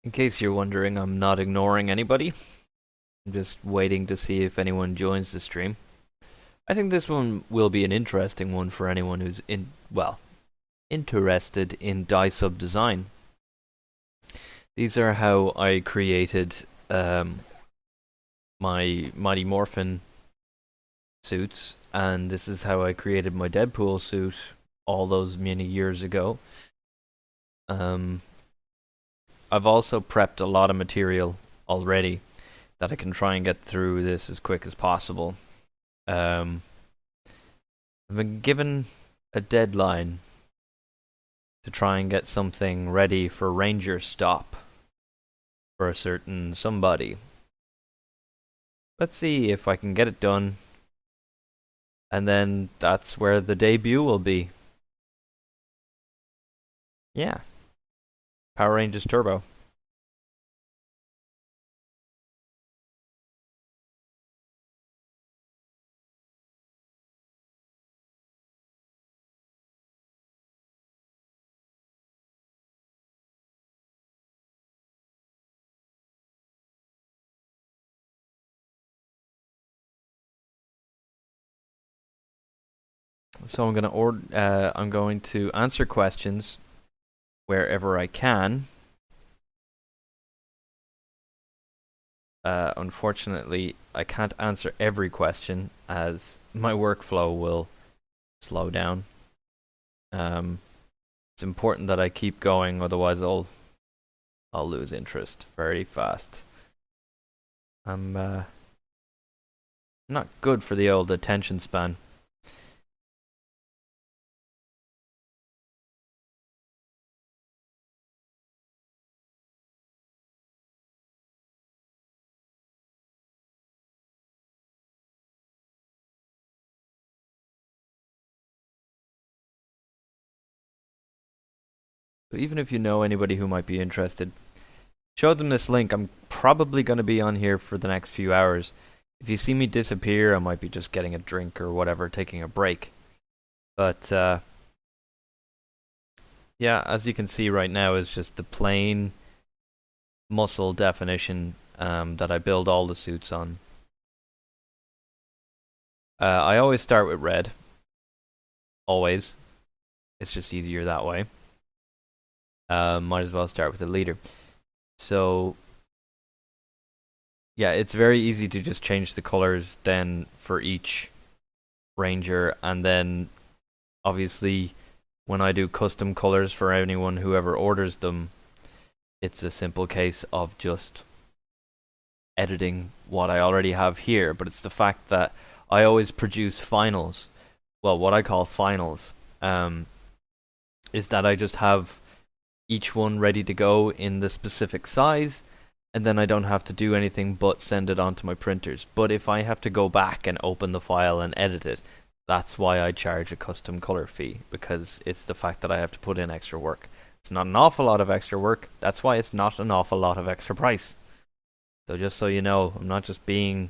In case you're wondering, I'm not ignoring anybody. I'm just waiting to see if anyone joins the stream. I think this one will be an interesting one for anyone who's interested in dye-sub design. These are how I created my Mighty Morphin suits, and this is how I created my Deadpool suit all those many years ago. I've also prepped a lot of material already that I can try and get through this as quick as possible. I've been given a deadline to try and get something ready for Ranger Stop for a certain somebody. Let's see if I can get it done, and then that's where the debut will be. Yeah. Power Rangers Turbo. So I'm going to answer questions wherever I can. Unfortunately, I can't answer every question as my workflow will slow down. It's important that I keep going, otherwise I'll lose interest very fast. I'm not good for the old attention span. So even if you know anybody who might be interested, show them this link. I'm probably going to be on here for the next few hours. If you see me disappear, I might be just getting a drink or whatever, taking a break. But yeah, as you can see right now is just the plain muscle definition that I build all the suits on. I always start with red. Always. It's just easier that way. Might as well start with the leader. So yeah, it's very easy to just change the colors then for each ranger, and then obviously when I do custom colors for anyone whoever orders them, it's a simple case of just editing what I already have here. But it's the fact that I always produce finals. Well, what I call finals is that I just have each one ready to go in the specific size, and then I don't have to do anything but send it onto my printers. But if I have to go back and open the file and edit it, that's why I charge a custom color fee, because it's the fact that I have to put in extra work. It's not an awful lot of extra work, that's why it's not an awful lot of extra price. So just so you know, I'm not just being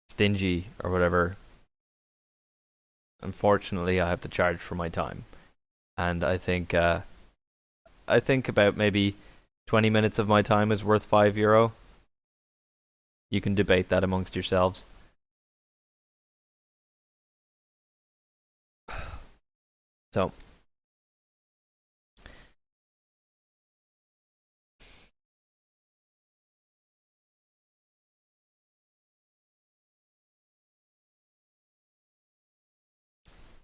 stingy or whatever. Unfortunately, I have to charge for my time. And I think about maybe 20 minutes of my time is worth €5. You can debate that amongst yourselves. So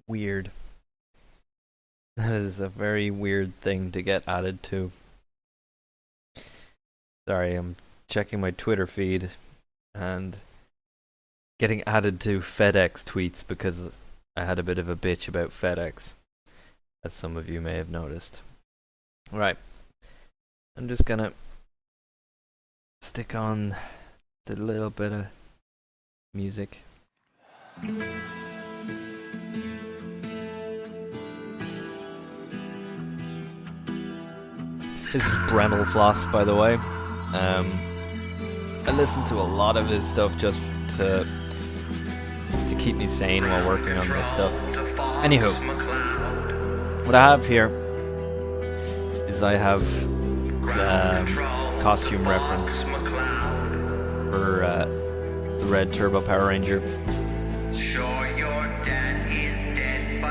weird. That is a very weird thing to get added to. Sorry, I'm checking my Twitter feed and getting added to FedEx tweets because I had a bit of a bitch about FedEx, as some of you may have noticed. Right. I'm just gonna stick on the little bit of music. This is Brendel Floss, by the way. I listen to a lot of his stuff just to keep me sane while working on this stuff. Anywho, what I have here is I have costume reference for the red Turbo Power Ranger.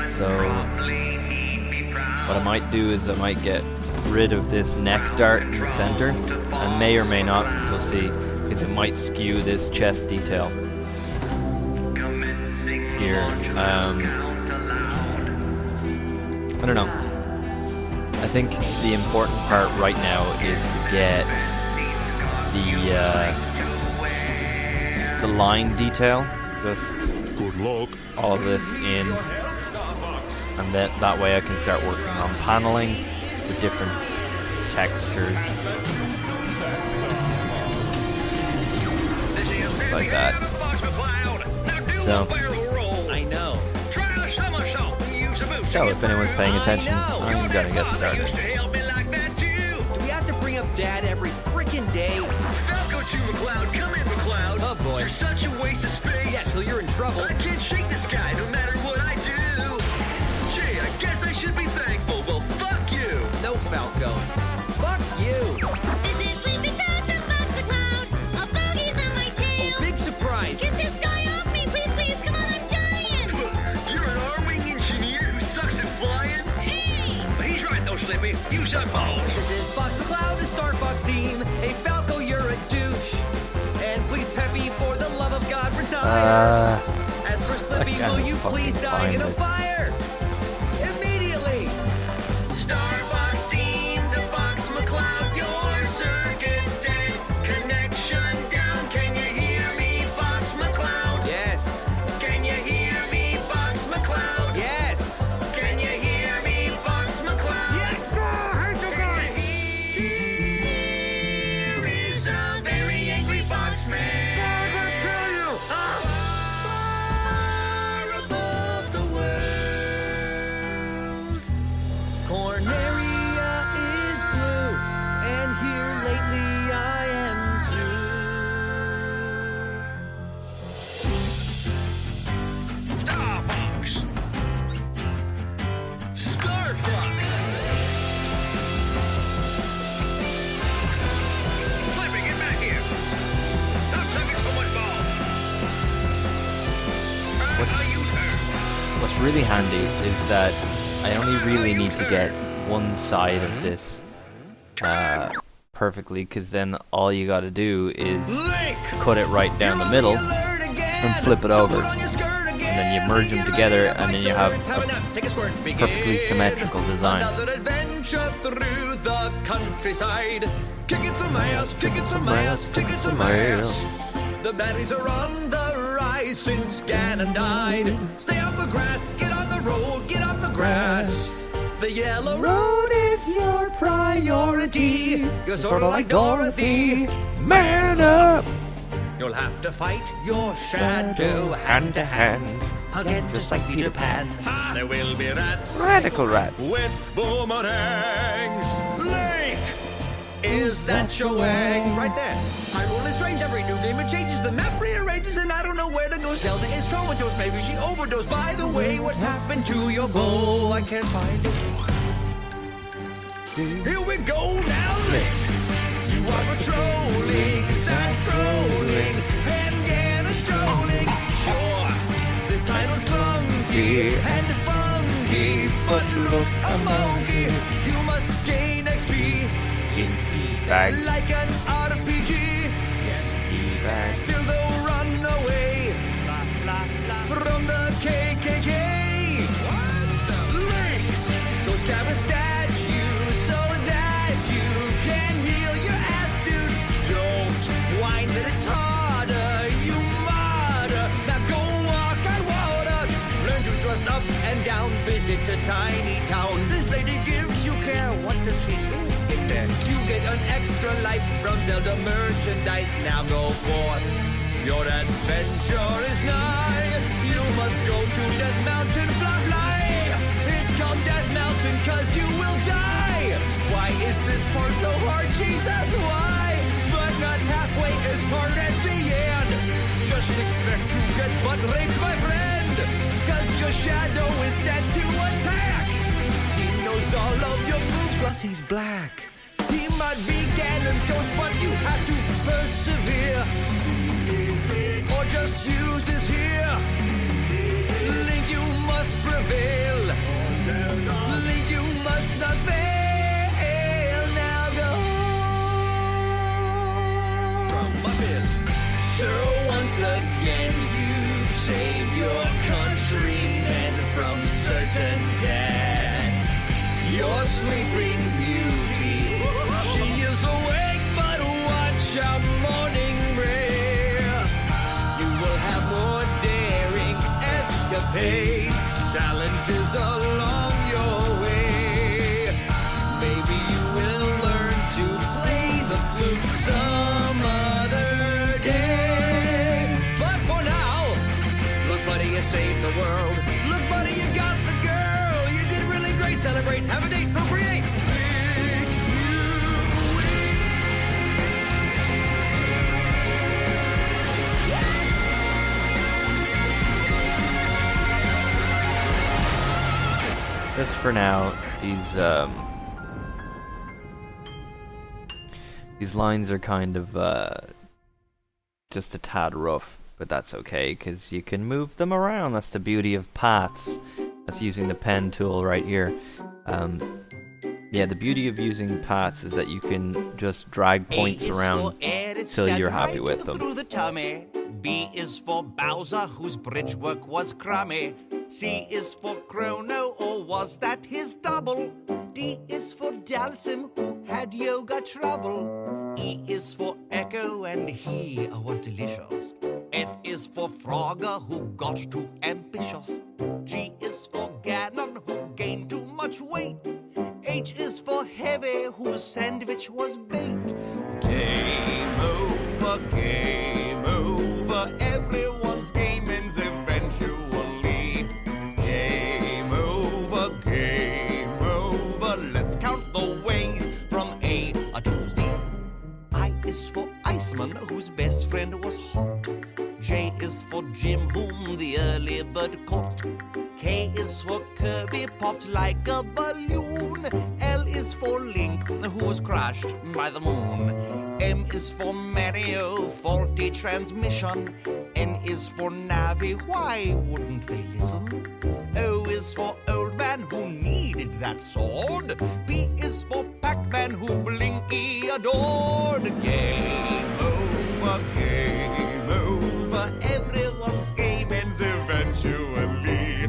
So what I might do is I might get rid of this neck dart in the center, and may or may not, we'll see, because it might skew this chest detail here. I don't know. I think the important part right now is to get the line detail, just all of this in, and that way I can start working on paneling with different textures, just like that. So if anyone's paying attention, I'm gonna get started. Do we have to bring up Dad every freaking day? Falco to McCloud, come in McCloud. Oh boy. You're such a waste of space. Yeah, till you're in trouble. I can't shake this guy no matter what I do. Gee, I guess I should be thankful. Well, fuck you. No, Falco. Fuck you. This is Sleepy Town to Fox McCloud. A bogey's on my tail. Oh, big surprise. Get this guy off me, please, please. Come on, I'm dying. You're an R-wing engineer who sucks at flying? Hey! He's right though, Slippy. You suck balls. This is Fox McCloud, the Star Fox team. Hey, Falco, you're a douche. And please, Peppy, for the love of God, retire. As for Slippy, I will you can't please fucking die in a find it. fire? Immediately. Star Fox team, the Fox McCloud, your circuit's dead. Connection down. Can you hear me, Fox McCloud? Yes. Can you hear me, Fox McCloud? Yes. Can you hear me, Fox McCloud? Yeah. Here is a very angry Fox man. Far above the world. Corneria is blue, and here lately I am too. Star Fox. Star Fox. Slippy, get back here. Stop sucking so much ball. What's really handy is that I only really need to get one side of this perfectly, because then all you gotta do is cut it right down the middle and flip it over, and then you merge them together, and then you have a perfectly symmetrical design. Another adventure through the countryside. Kicking some ass, kicking some ass, kicking some ass. The baddies are on the rise since Ganon died. Stay off the grass, get on the road, get off the grass. The yellow road is your priority. You're sort of like Dorothy. Man up! You'll have to fight your shadow hand to hand. Again, just like Peter Pan. There will be rats. Radical rats. With boomerangs. Link! Is that your wang? Right there. Hyrule is strange. Every new game it changes. The map rearranges, and I don't know where to go. Zelda is comatose. Maybe she overdosed. By the way, what happened to your bowl? I can't find it. Here we go now, Link. You are patrolling, side scrolling, and get a strolling. Sure, this title's clunky and funky, but look a monkey. You must gain XP. In bags. Like an RPG. Yes, bags. Still they'll run away from the KKK. Link, go stab a statue so that you can heal your ass, dude. Don't whine that it's harder, you martyr. Now go walk on water. Learn to thrust up and down. Visit a tiny town. This lady gives you care. What does she do? You get an extra life from Zelda merchandise. Now go forth. Your adventure is nigh. You must go to Death Mountain, fly, fly. It's called Death Mountain cause you will die. Why is this part so hard, Jesus? Why? But not halfway as hard as the end. Just expect to get butt raped, my friend. Cause your shadow is set to attack. He knows all of your moves, plus he's black. He might be Ganon's ghost, but you have to persevere. Or just use this here. Link, you must prevail. Link, you must not fail. Now go. So once again you save your countrymen from certain death. Your sleeping beauty, she is awake, but watch out, morning breath. You will have more daring escapades, challenges along your way. Maybe you will learn to play the flute some other day. But for now, look, buddy, you saved the world. Look, buddy, you got the girl. You did really great. Celebrate, have a date, procreate. Just for now, these lines are kind of just a tad rough, but that's okay because you can move them around. That's the beauty of paths. That's using the pen tool right here. Yeah, the beauty of using paths is that you can just drag points around till you're happy with them. Through the tummy. B is for Bowser, whose bridge work was crummy. C is for Chrono, or was that his double? D is for Dalsim, who had yoga trouble. E is for Echo, and he was delicious. F is for Frogger, who got too ambitious. G is for Ganon, who gained too much weight. H is for Heavy, whose sandwich was baked. Game over, game over. Everyone's game ends eventually. Game over, game over. Let's count the ways from A to Z. I is for Iceman, whose best friend was hot. J is for Jim, whom the early bird caught. K is for Kirby, popped like a balloon. L is for Link, who was crushed by the moon. M is for Mario, faulty transmission. N is for Navi, why wouldn't they listen? O is for Old Man, who needed that sword. P is for Pac-Man, who Blinky adored. Game over, game over. Everyone's game ends eventually.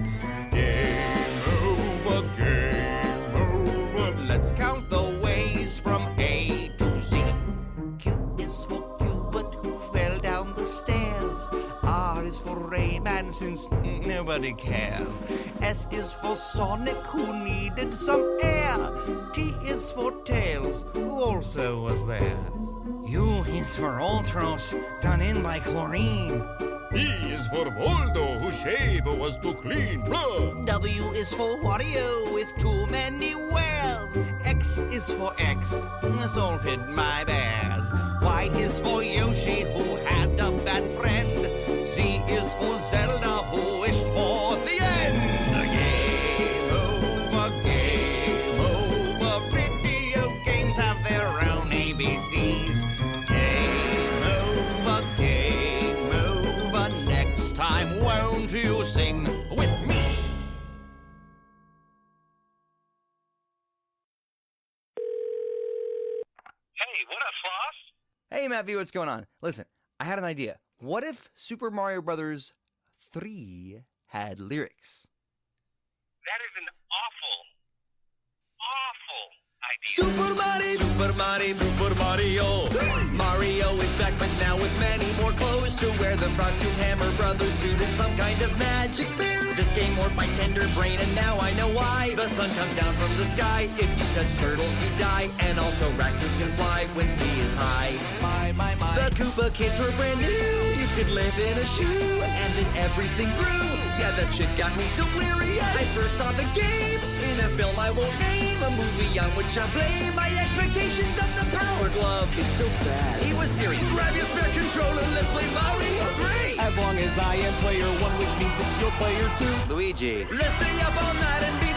Game over, game over. Let's count the ways from A to Z. Q is for Cubert, who fell down the stairs. R is for Rayman, since nobody cares. S is for Sonic, who needed some air. T is for Tails, who also was there. U is for Ultros, done in by chlorine. E is for Voldo, whose shave was too clean. Blah. W is for Wario, with too many wells. X is for X, assaulted my bears. Y is for Yoshi, who had a bad friend. Z is for Zelda, who wished for the end. Game over, game over. Video games have their own ABCs. Game over, game over. Next time, won't you sing with me? Hey, what up, Floss? Hey, Matthew, what's going on? Listen, I had an idea. What if Super Mario Brothers 3 had lyrics? That is an awful idea. Super Mario, Super Mario, Super Mario. Mario is back, but now with many more clothes to wear. The Frog Suit Hammer Brothers suit in some kind of magic bear. This game worked my tender brain, and now I know why. The sun comes down from the sky. If you touch turtles, you die. And also raccoons can fly when he is high. My. The Koopa kids were brand new. You could live in a shoe, and then everything grew. Yeah, that shit got me delirious. I first saw the game in a film I won't name. A movie on which I blame my expectations of the Power Glove. It's so bad. He was serious. Grab your spare controller, let's play Mario 3. As long as I am player 1, which means that you're player 2. Luigi. Let's stay up all night and be